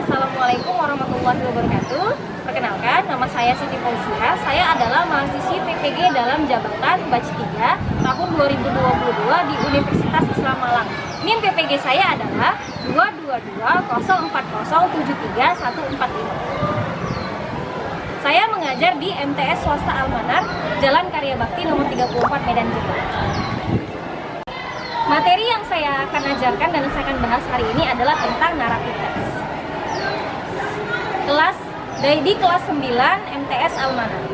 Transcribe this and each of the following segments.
Assalamualaikum warahmatullahi wabarakatuh. Perkenalkan, nama saya Siti Fauziah. Saya adalah mahasiswi PPG dalam jabatan batch 3 tahun 2022 di Universitas Islam Malang. NIM PPG saya adalah 22204073145. Saya mengajar di MTS Swasta Al-Manar, Jalan Karya Bakti nomor 34 Medan Jaya. Materi yang saya akan ajarkan dan saya akan bahas hari ini adalah tentang naratif teks. Di kelas 9 MTS Al-Manar.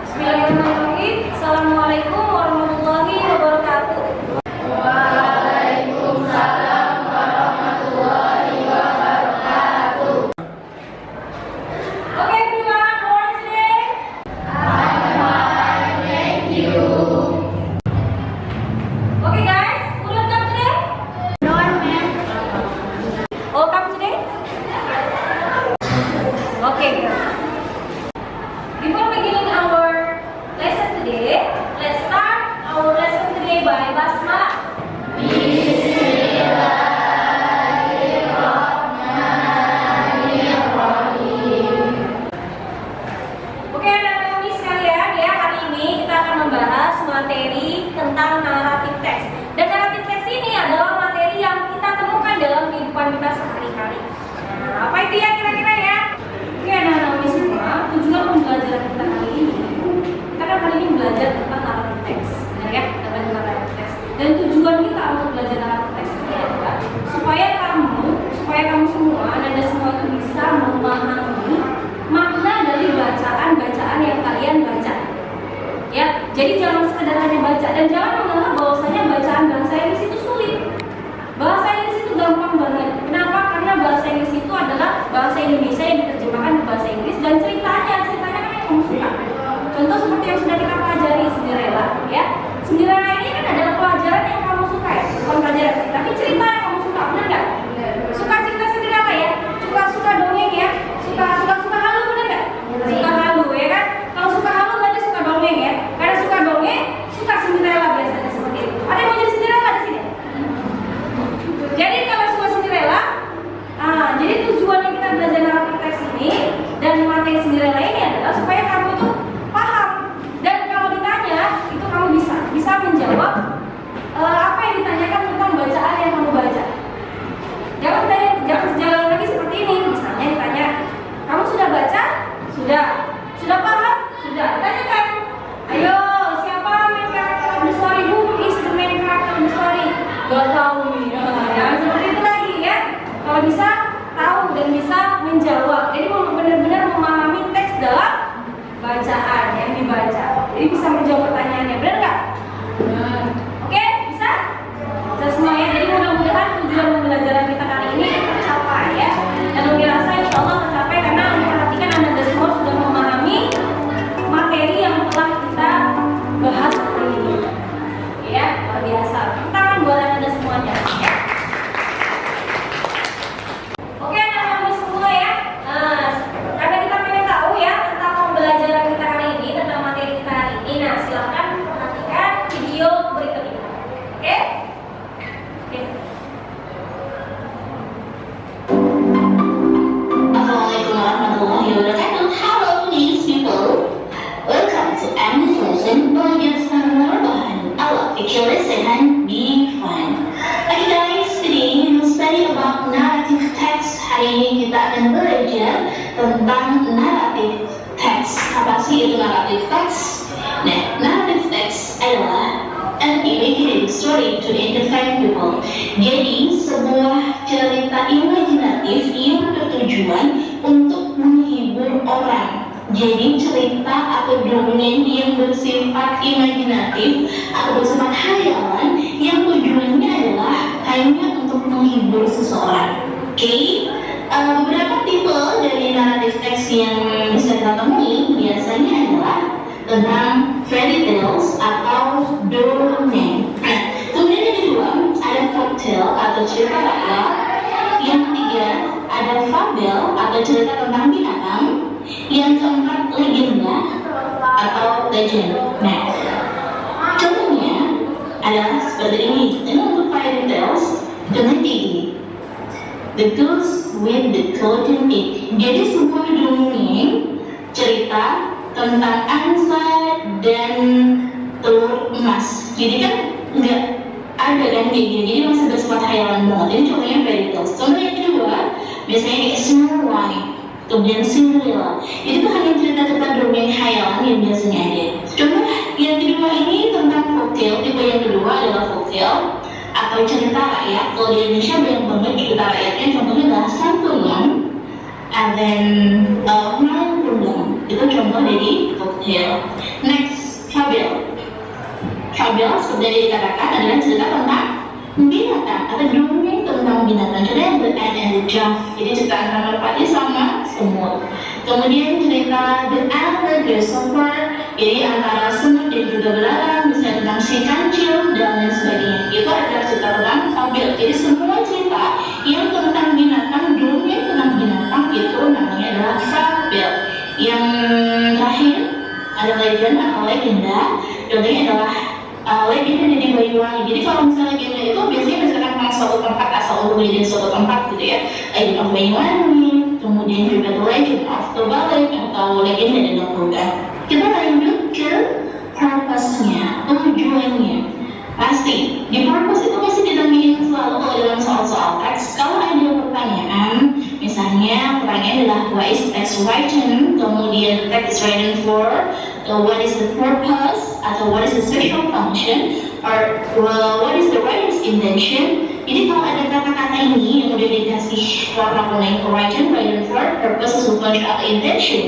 Bismillahirrahmanirrahim. Assalamualaikum warahmatullahi wabarakatuh. Waalaikumsalam warahmatullahi wabarakatuh. Okay, everyone, how are you today? I'm fine, thank you. Okay, guys, who will come today? No, ma'am. All come today? Okay, good. Before beginning our lesson today, let's start our lesson today by basmalah. Oke, anak-anak ini sekalian ya, hari ini kita akan membahas materi tentang naratif teks. Dan naratif teks ini adalah materi yang kita temukan dalam kehidupan kita sehari-hari. Nah, apa itu ya kira-kira ya? Oke, anak-anak ini semua, tujuan pembelajaran kita kali ini, kita kan kali ini belajar tentang naratif teks. Benar ya? Kita belajar naratif teks. Dan tujuan kita untuk belajar naratif teks ini adalah supaya kamu semua, Anda semua itu bisa memahami makna dari bacaan-bacaan yang kalian baca. Ya, jadi jangan sekedar hanya baca dan jangan menganggap bahwasanya bacaan bahasa Inggris itu sulit. Bahasa Inggris itu gampang banget. Kenapa? Karena bahasa Inggris itu adalah bahasa Indonesia yang diterjemahkan ke bahasa Inggris dan ceritanya kan yang kamu suka. Contoh seperti yang sudah kita pelajari Cinderella, ya. Cinderella ini kan adalah pelajaran yang kamu suka ya, bukan pelajaran sih, tapi cerita yang kamu suka, benar nggak? Suka cerita Cinderella ya, suka dongeng ya, suka halu, benar nggak? Suka halu ya kan? Kalau suka halu berarti suka dongeng ya, karena suka dongeng, suka Cinderella biasanya seperti itu. Ada yang mau jadi Cinderella di sini? Jadi kalau suka Cinderella, jadi tujuannya kita belajar naratif teks ini dan materi Cinderella ini adalah supaya kamu tuh paham dan kalau ditanya itu kamu bisa menjawab apa yang ditanyakan tentang bacaan yang kamu baca. Jangan lagi seperti ini. Misalnya ditanya, kamu sudah baca? Sudah paham? Sudah. Tanyakan, ayo siapa main character of the story? Who is the main character of the story? Gak tahu nih. Jangan seperti itu lagi ya. Kalau bisa tahu dan bisa menjawab. Jadi benar-benar memahami teks dalam bacaan yang dibaca. Jadi bisa menjawab pertanyaannya. Benar nggak? Oke, bisa? Bisa semua ya. Jadi mudah-mudahan tujuan pembelajaran kita kali ini tercapai ya. Dan Umi rasa insya Allah tercapai karena memperhatikan Anda dan semua sudah memahami materi yang telah kita bahas hari ini. Ya, luar biasa. Tangan buat Anda semuanya. Ya. Oke, anak-anak semua ya. Karena kita pengen tahu ya tentang pembelajaran kita hari ini, tentang materi kita hari ini. Nah, silahkan perhatikan video berikut ini. Oke? Oke. Assalamualaikum warahmatullahi wabarakatuh. Halo these people. Welcome to English lesson Belajar Rebahan ala Fikir Lesehan Be Fun. Okay guys, today we will study about narrative text. Hari ini kita akan belajar tentang narrative text. Apa sih itu narrative text? Nah, narrative text adalah an imaginary story to entertain people. Jadi, sebuah cerita imajinatif yang bertujuan untuk menghibur orang. Jadi, cerita atau dongeng yang bersifat imajinatif atau bersifat hayalan yang tujuannya adalah hanya untuk menghibur seseorang. Oke? Beberapa tipe dari narrative text yang bisa kita temui biasanya adalah tentang fairy tales atau dongeng. Nah, kemudian yang kedua ada folktale atau cerita rakyat. Yang ketiga ada fabel atau cerita tentang binatang. Yang keempat legenda. atau legend. Nah, contohnya adalah seperti ini. Ini untuk fairy tales. Contohnya ini, The Goose with the Golden Egg. Jadi sebuah dongeng cerita tentang angsa dan telur emas. Jadi kan nggak ada kan kayak gini. Jadi masih bersifat hayalan banget. Ini contohnya fairy tales. Contoh yang kedua, biasanya kayak Snow White, kemudian Cinderella. Itu tuh hanya cerita-cerita dongeng hayalan yang biasanya ada. Contoh yang kedua ini tentang folktale. Tipe yang kedua adalah folktale atau cerita rakyat. Kalau di Indonesia banyak banget cerita rakyatnya. Contohnya adalah santunan, and then Malang Kundang. Itu contoh dari folktale. Next, fable. Fable seperti yang dikatakan adalah cerita tentang binatang atau dongeng tentang binatang. Contohnya The Ant and the Dove. Jadi cerita antara merpati sama semut. Kemudian cerita The Owl and the Grasshopper. Jadi antara semut dan juga belalang, misalnya tentang si kancil dan lain sebagainya. Itu adalah cerita tentang fable. Jadi semua cerita yang tentang binatang, dongeng tentang binatang itu namanya adalah fable. Yang terakhir ada legend atau legenda. Contohnya adalah legenda dari Banyuwangi. Jadi kalau misalnya legenda itu biasanya berdasarkan tentang suatu tempat, asal usul dari suatu tempat gitu ya. Legend of Banyuwangi, kemudian juga The Legend of Terbalik atau legenda Danau Toba. Kita lanjut ke purpose-nya, tujuannya. Pasti di purpose itu masih ditanyain selalu kalau dalam soal-soal teks. Kalau ada pertanyaan, misalnya pertanyaan adalah what is text written, kemudian text written for, what is the purpose, atau what is the social function, or what is the writer's intention. Jadi kalau ada kata-kata ini yang udah dikasih warna kuning, written, written for, purpose, function, atau intention,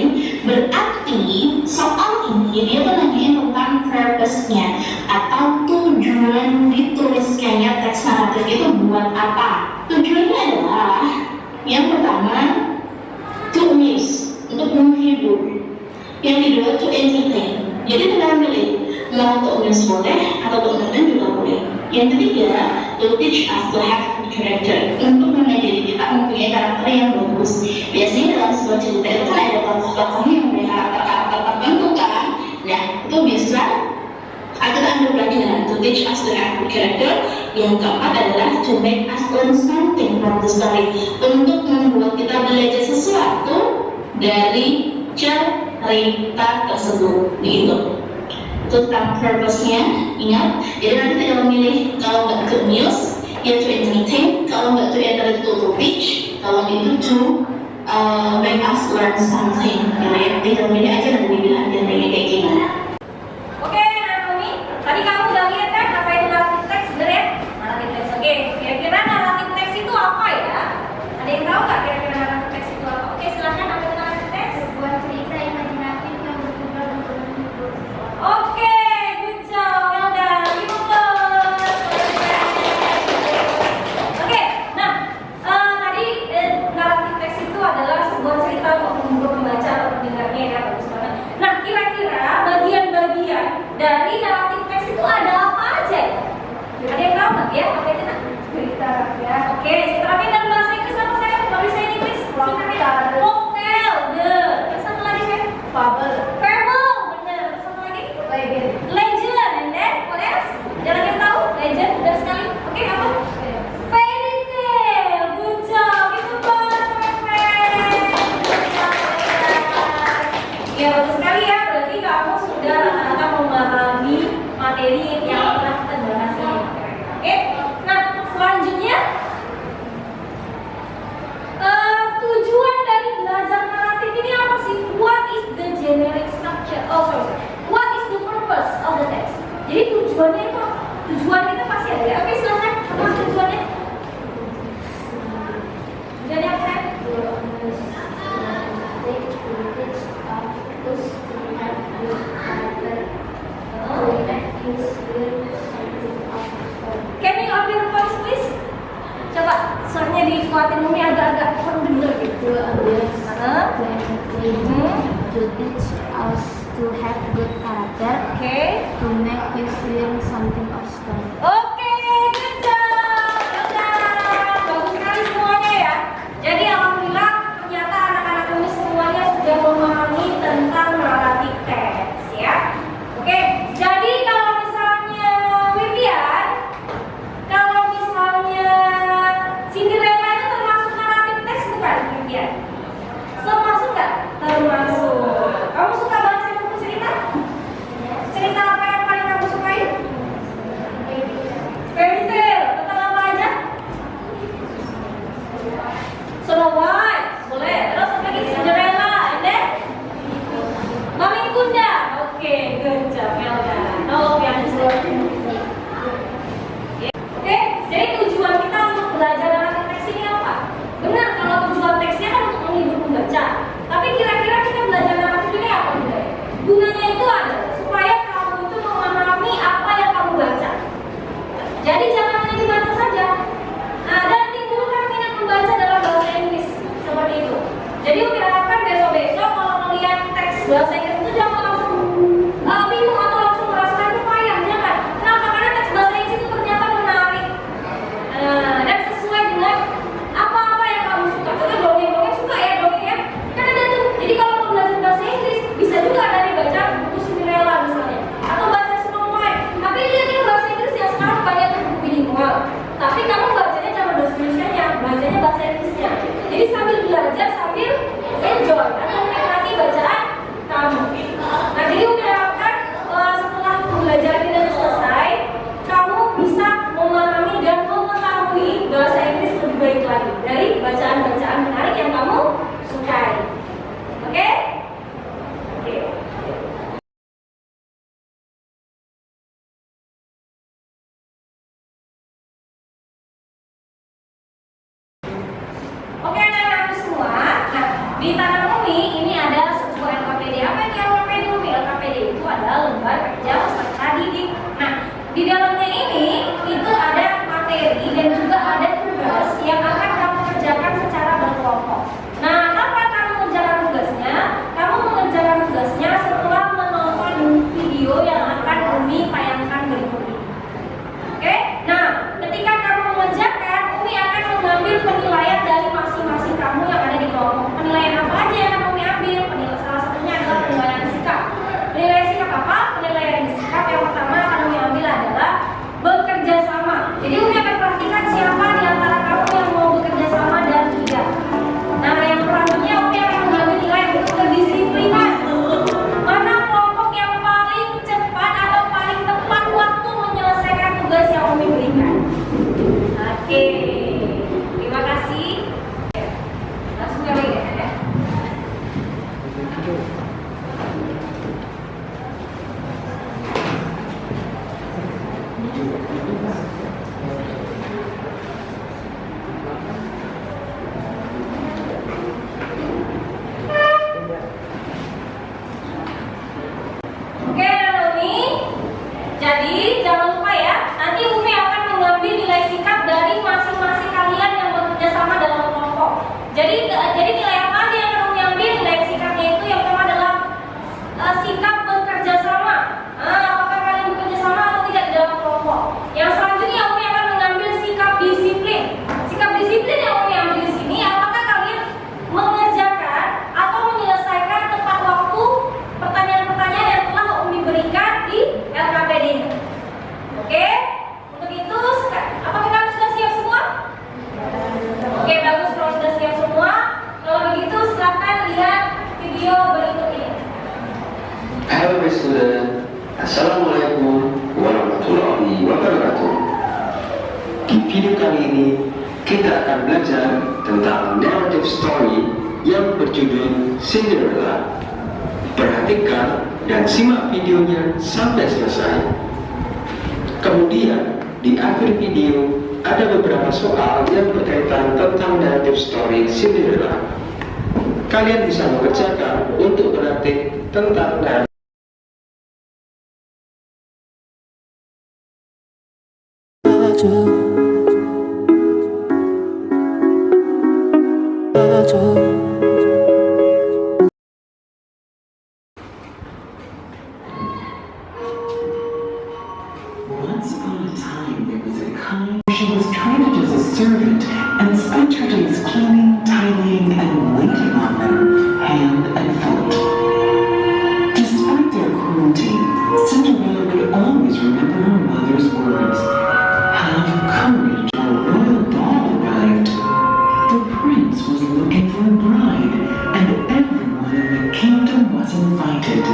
berarti soal ini dia tuh nanyain tentang purpose-nya atau tujuan dituliskannya teks naratif itu buat apa. Tujuannya adalah yang pertama to amuse, untuk menghibur. Yang kedua to entertain. Jadi tinggal milih mau untuk amuse boleh atau untuk entertain juga boleh. Yang ketiga to teach us to have character, untuk mengajari kita mempunyai karakter yang bagus. Biasanya dalam sebuah cerita itu kan ada tokoh-tokohnya yang punya karakter tertentu kan. Nah itu bisa kita ambil pelajaran to teach us to have character. Yang keempat adalah to make us learn something from the story, untuk membuat kita belajar sesuatu dari cerita tersebut gitu. Itu tentang purpose-nya, ingat. Jadi nanti tinggal memilih, kalau nggak to amuse, ya to entertain. Kalau nggak to entertain, to teach. Kalau itu to make us learn something gitu ya. Tinggal milih aja nanti dibilang genrenya kayak gimana. Oke, Naomi, tadi kamu udah lihat kan apa itu naratif teks sebenarnya? Naratif teks, oke. Kira-kira naratif teks itu apa ya? Ada yang tahu nggak kira-kira naratif teks itu apa? Oke, silahkan apa itu naratif teks? Sebuah cerita imajinatif yang bertujuan untuk menghibur. Oke, good job, well done. Give applause. Oke, nah tadi naratif teks itu adalah sebuah cerita untuk menghibur pembaca atau pendengarnya ya, bagus banget. Nah, kira-kira bagian-bagian dari naratif teks itu ada apa aja ya? Ada yang tahu nggak ya? Apa itu? Cerita rakyat. Oke, cerita rakyat dalam bahasa Inggris apa saya? Kalau bisa Inggris? Folktale. Terus satu lagi saya? Fable. Fable, benar. Terus satu lagi? Legend. Legend. And then what else? Ada lagi yang tahu? Legend. Udah sekali. Oke, apa? Fairy tale. Good job. Itu ya, bagus sekali ya. Berarti kamu sudah rata-rata memahami materi yang telah kita bahas ini. Oke. Nah, selanjutnya tujuan dari belajar naratif ini apa sih? What is the generic structure? What is the purpose of the text? Jadi tujuannya itu apa? Tujuan kita pasti ada ya. Oke, silakan. Apa tujuannya? Tujuannya apa saya? Can you up your voice please? Coba suaranya dikuatin Umi agak-agak kurang dengar gitu. To teach us to have good character. Oke. To make us learn something of story. Oke, good job. Bagus sekali semuanya ya. Jadi alhamdulillah ternyata anak-anak Umi semuanya sudah memahami tentang naratif teks ya. Oke, good job, Melda. Oh, yang Oke, jadi tujuan kita untuk belajar narasi teks ini apa? Benar, kalau tujuan teksnya kan untuk menghibur pembaca. Tapi kira-kira kita belajar naratif ini apa gunanya? Gunanya itu adalah supaya kamu itu memahami apa yang kamu baca. Jadi jangan hanya dibaca saja. Nah, dan timbulkan minat membaca dalam bahasa Inggris seperti itu. Jadi Umi harapkan besok-besok kalau melihat teks bahasa Inggris itu jangan langsung bingung atau langsung merasakan itu payah, jangan. Kenapa? Karena teks bahasa Inggris itu ternyata menarik dan sesuai dengan apa-apa yang kamu suka. Contoh dongeng-dongeng suka ya dongeng ya. Kan ada tuh. Jadi kalau mau belajar bahasa Inggris bisa juga dari baca buku Cinderella misalnya atau baca Snow White. Tapi lihat yang bahasa Inggris yang sekarang banyak buku bilingual. Tapi kamu bacanya jangan bahasa Indonesia-nya, bacanya bahasa Inggrisnya. Jadi sambil belajar sambil enjoy atau menikmati bacaan kamu. Nah, jadi Umi harapkan setelah pembelajaran kita selesai, kamu bisa memahami dan mengetahui bahasa Inggris lebih baik lagi dari bacaan-bacaan menarik yang kamu sukai. Oke? Oke. Oke, anak-anakku semua. Nah, di tangan Umi ini ada sebuah LKPD. Apa itu LKPD Umi? LKPD itu adalah lembar kerja peserta didik. Nah, di dalamnya ini itu ada materi dan juga ada tugas yang akan kamu kerjakan secara berkelompok. Nah, kapan kamu mengerjakan tugasnya? Kamu mengerjakan tugasnya setelah menonton video yang akan Umi tayangkan berikut ini. Oke? Nah, ketika kamu mengerjakan, Umi akan mengambil penilaian dari masing-masing kamu yang ada di kelompok. Penilaian apa aja yang akan Umi ambil? Salah satunya adalah penilaian sikap. Penilaian sikap apa? Penilaian sikap yang pertama akan Umi ambil adalah bekerja sama. Jadi Umi akan perhatikan siapa di antara kamu yang mau bekerja sama dan tidak. Nah, yang selanjutnya Umi akan mengambil nilai untuk kedisiplinan. Mana kelompok yang paling cepat atau paling tepat waktu menyelesaikan tugas yang Umi berikan. Oke, terima kasih. Langsung kali ya. Oke, Umi. Jadi jangan lupa ya, nanti Umi akan mengambil nilai sikap dari masing-masing kalian yang bekerja sama dalam kelompok. Jadi nilai apa aja yang akan Umi ambil? Nilai sikapnya itu yang pertama adalah sikap bekerja sama. Apakah kalian bekerja sama atau tidak di dalam kelompok? Yang selanjutnya Umi akan mengambil sikap disiplin. Sikap disiplin yang Umi ambil di sini, apakah kalian mengerjakan atau menyelesaikan tepat waktu pertanyaan-pertanyaan yang telah Umi berikan di LKPD ini? Oke? Untuk itu, apakah kalian sudah siap semua? Oke, bagus kalau sudah siap semua. Kalau begitu, silakan lihat video berikut ini. Halo student, Assalamualaikum warahmatullahi wabarakatuh. Di video kali ini kita akan belajar tentang narrative story yang berjudul Cinderella. Perhatikan dan simak videonya sampai selesai. Kemudian di akhir video ada beberapa soal yang berkaitan tentang narrative story Cinderella. Kalian bisa mengerjakan untuk berlatih tentang narrative. Once upon a time, there was a kind. She was trained as a servant and spent her days cleaning, tidying, and waiting on them, hand and foot. Despite their cruelty, Cinderella would always remember her mother's words. Have courage, a royal ball arrived. The prince was looking for a bride, and everyone in the kingdom was invited.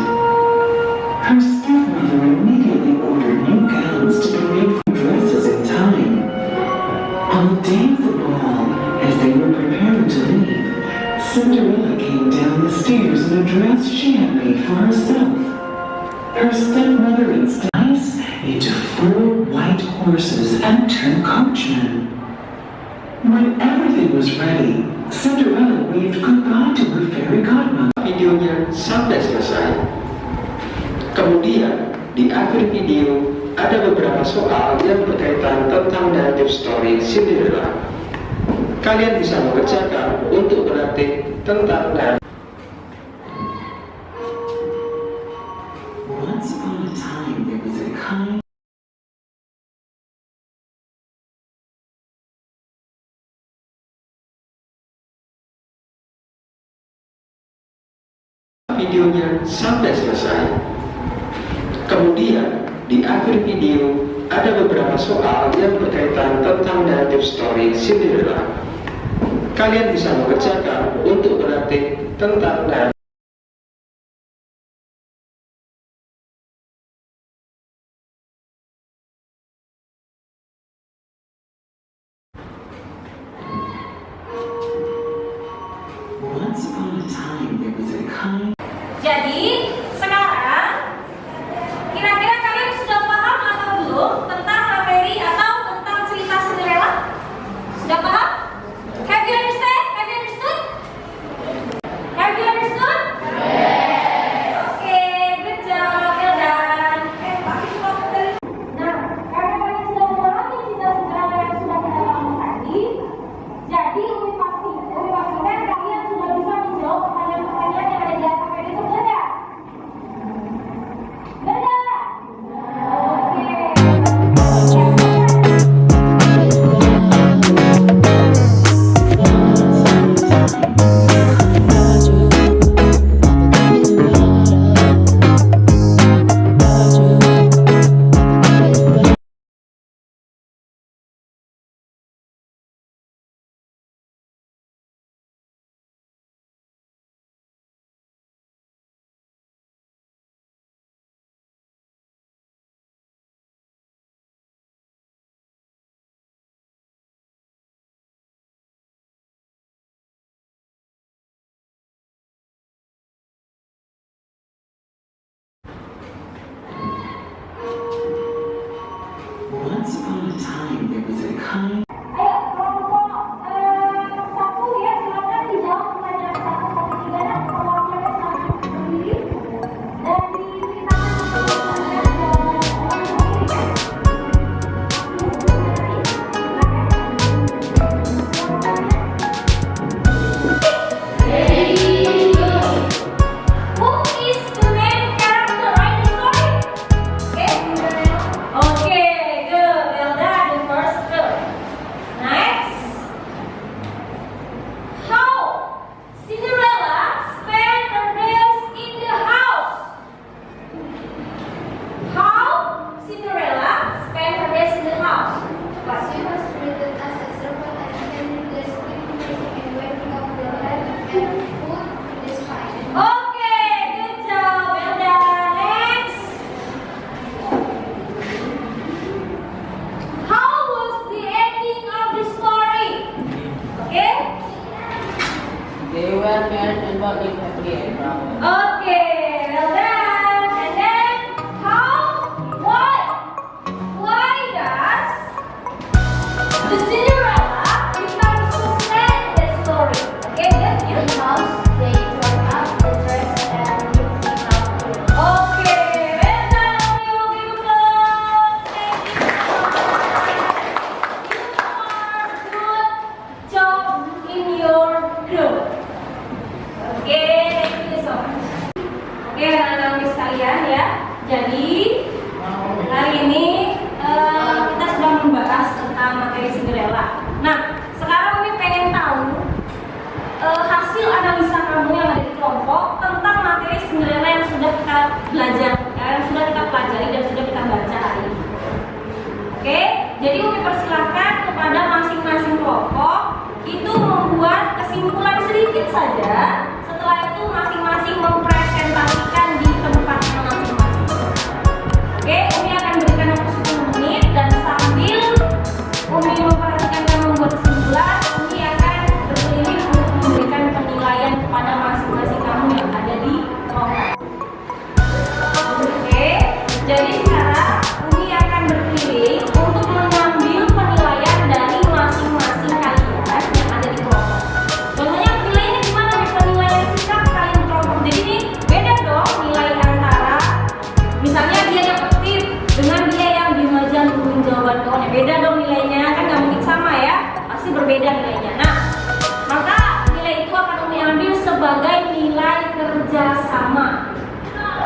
Her stepmother immediately ordered new gowns to be made from dresses in time. On the day of the ball, as they were preparing to leave, Cinderella came down the stairs in a dress she had made for herself. Her stepmother instead into 4 white horses and 2 coachmen. When everything was ready, Cinderella waved goodbye to her fairy godmother. Videonya sampai selesai. Kemudian di akhir video ada beberapa soal yang berkaitan tentang narrative story Cinderella. Kalian bisa mengerjakan untuk berlatih tentang narrative. Once upon a time, there was a kind Videonya sampai selesai. Kemudian di akhir video ada beberapa soal yang berkaitan tentang narrative story Cinderella. Kalian bisa mengerjakan untuk berlatih tentang narrative. Once upon a time, there was a kind Jadi, sekarang kira-kira kalian sudah paham atau belum tentang materi atau tentang cerita Cinderella? Sudah paham? Have you understand? Have you understood? Have you understood? Oke, good job, well done. Nah, karena kalian sudah memahami cerita Cinderella yang sudah kita bahas tadi, jadi Umi pastikan kalian sudah bisa menjawab pertanyaan-pertanyaan yang ada di atas materi itu, benar nggak? Benar? Once upon a time, there was a kind Ayo, kelompok 1 ya, silakan dijawab pertanyaan 1 sampai 3 dan perwakilannya silakan berdiri dan diceritakan Who is the main character in the story? Okay, good. Well done, the first girl. Next. How Cinderella spent her days in the house? How Cinderella spent her days in the house? What? She was treated as a servant and attended the sleeping and waking up the bed and food in this fashion. Okay, good job. Well done. Next. How was the ending of the story? Okay? They were married and got lived happily ever after. Okay, well done. And then why does the Cinderella become so sad in that story? Okay, good. You? Because they tore up the dress and ripped it out. Okay, well done. We will give applause. Thank you. You are good job in your group. Oke, thank you so much. Oke, anak-anak sekalian ya. Jadi hari ini kita sudah membahas tentang materi Cinderella. Nah, sekarang Umi pengen tahu hasil analisa kamu yang ada di kelompok tentang materi Cinderella yang sudah kita belajar, yang sudah kita pelajari dan sudah kita baca hari ini. Oke, jadi Umi persilahkan kepada masing-masing kelompok itu membuat kesimpulan sedikit saja. Setelah itu masing-masing mempresentasikan di tempatnya masing-masing. Jadi sekarang Umi akan berkeliling untuk mengambil penilaian dari masing-masing kalian yang ada di kelompok. Contohnya penilaiannya gimana nih, penilaian sikap kalian di kelompok. Jadi ini beda dong nilai antara misalnya dia yang aktif dengan dia yang diem aja nungguin jawaban kawannya. Beda dong nilainya, kan nggak mungkin sama ya, pasti berbeda nilainya. Nah, maka nilai itu akan Umi ambil sebagai nilai kerjasama.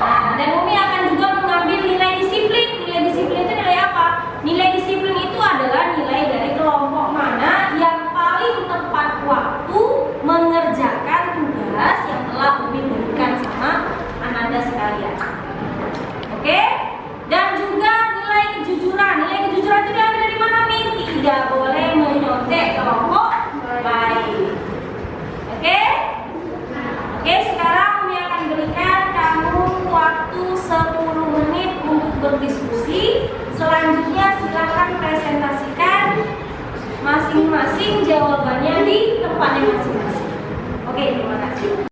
Nah, dan Umi akan juga mengambil nilai disiplin. Nilai disiplin itu nilai apa? Nilai disiplin itu adalah nilai dari kelompok mana yang paling tepat waktu mengerjakan tugas yang telah Umi berikan sama Ananda sekalian. Oke? Dan juga nilai kejujuran. Nilai kejujuran itu diambil dari mana nih? Tidak boleh menyontek kelompok lain. Oke? Oke, sekarang Umi akan berikan kamu waktu 10 menit untuk berdiskusi. Selanjutnya silakan presentasikan masing-masing jawabannya di tempatnya masing-masing. Oke, terima kasih.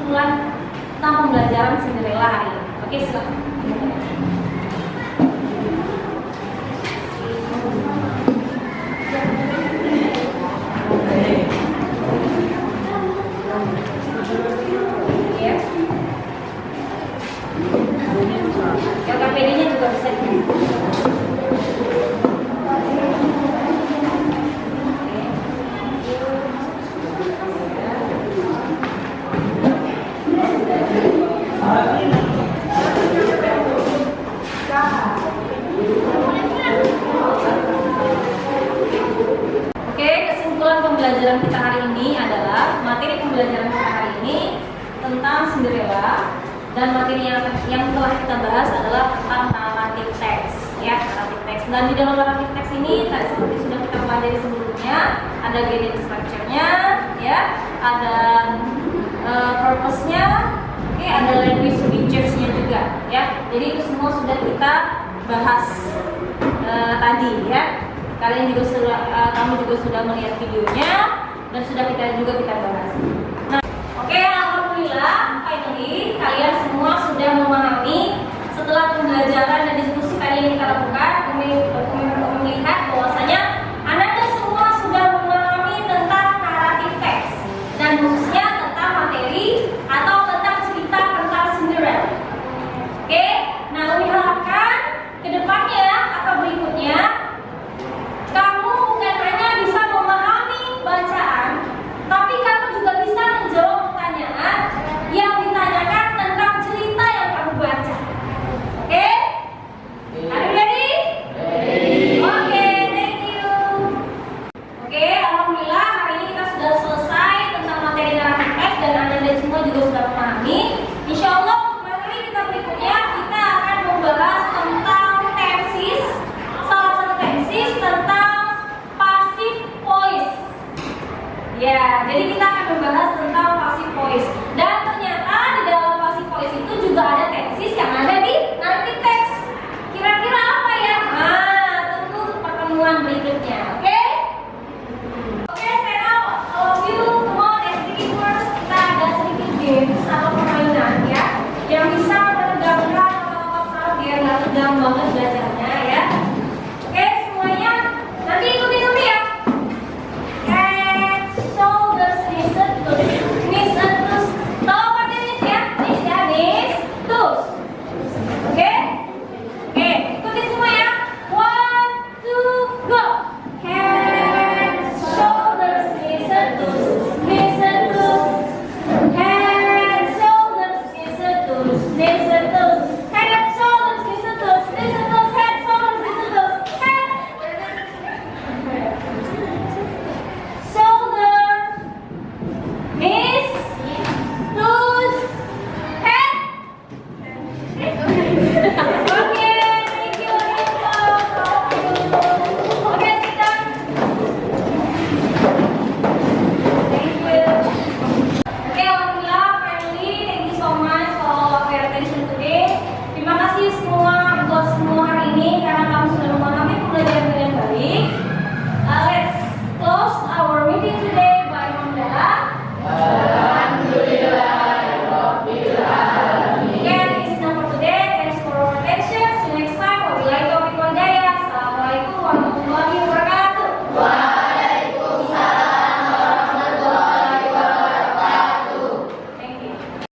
kesimpulan tentang pembelajaran Cinderella hari ini. Oke, silakan. Ya. LKPD-nya juga bisa dibuka. Oke, kesimpulan pembelajaran kita hari ini adalah materi pembelajaran kita hari ini tentang Cinderella, dan materi yang telah kita bahas adalah tentang narrative text, ya, narrative text. Dan di dalam narrative text ini tadi seperti sudah kita pelajari sebelumnya, ada guiding structure-nya, ya, ada purpose-nya, oke, ada language features-nya juga, ya. Jadi itu semua sudah kita bahas tadi, ya. Kalian juga sudah, kamu juga sudah melihat videonya dan sudah kita bahas. Nah, oke, alhamdulillah, finally kalian semua sudah memahami setelah pembelajaran dan diskusi tadi yang kita lakukan, melihat bahwasanya Anda semua sudah memahami tentang narrative text dan khususnya tentang materi atau tentang cerita tentang Cinderella. Oke, nah Umi harapkan kedepannya atau berikutnya kamu bukan hanya bisa memahami bacaan, tapi kamu juga bisa menjawab pertanyaan yang ditanyakan tentang cerita yang kamu baca. Oke? Are you ready? Oke, thank you. Oke, alhamdulillah hari ini kita sudah selesai tentang materi narrative text dan Anda semua juga sudah memahami. Insya Allah materi kita berikutnya kita akan membahas tentang tenses, salah satu tenses tentang passive voice. Ya, jadi kita akan membahas tentang passive voice. Dan ternyata di dalam passive voice itu juga ada tenses yang ada di narrative text. Kira-kira apa ya? Nah, tunggu pertemuan berikutnya. Oke? Oke, now all of you, come on, as first kita ada sedikit games atau permainan, ya, yang bisa menegangkan otak-otak biar nggak tegang banget belajar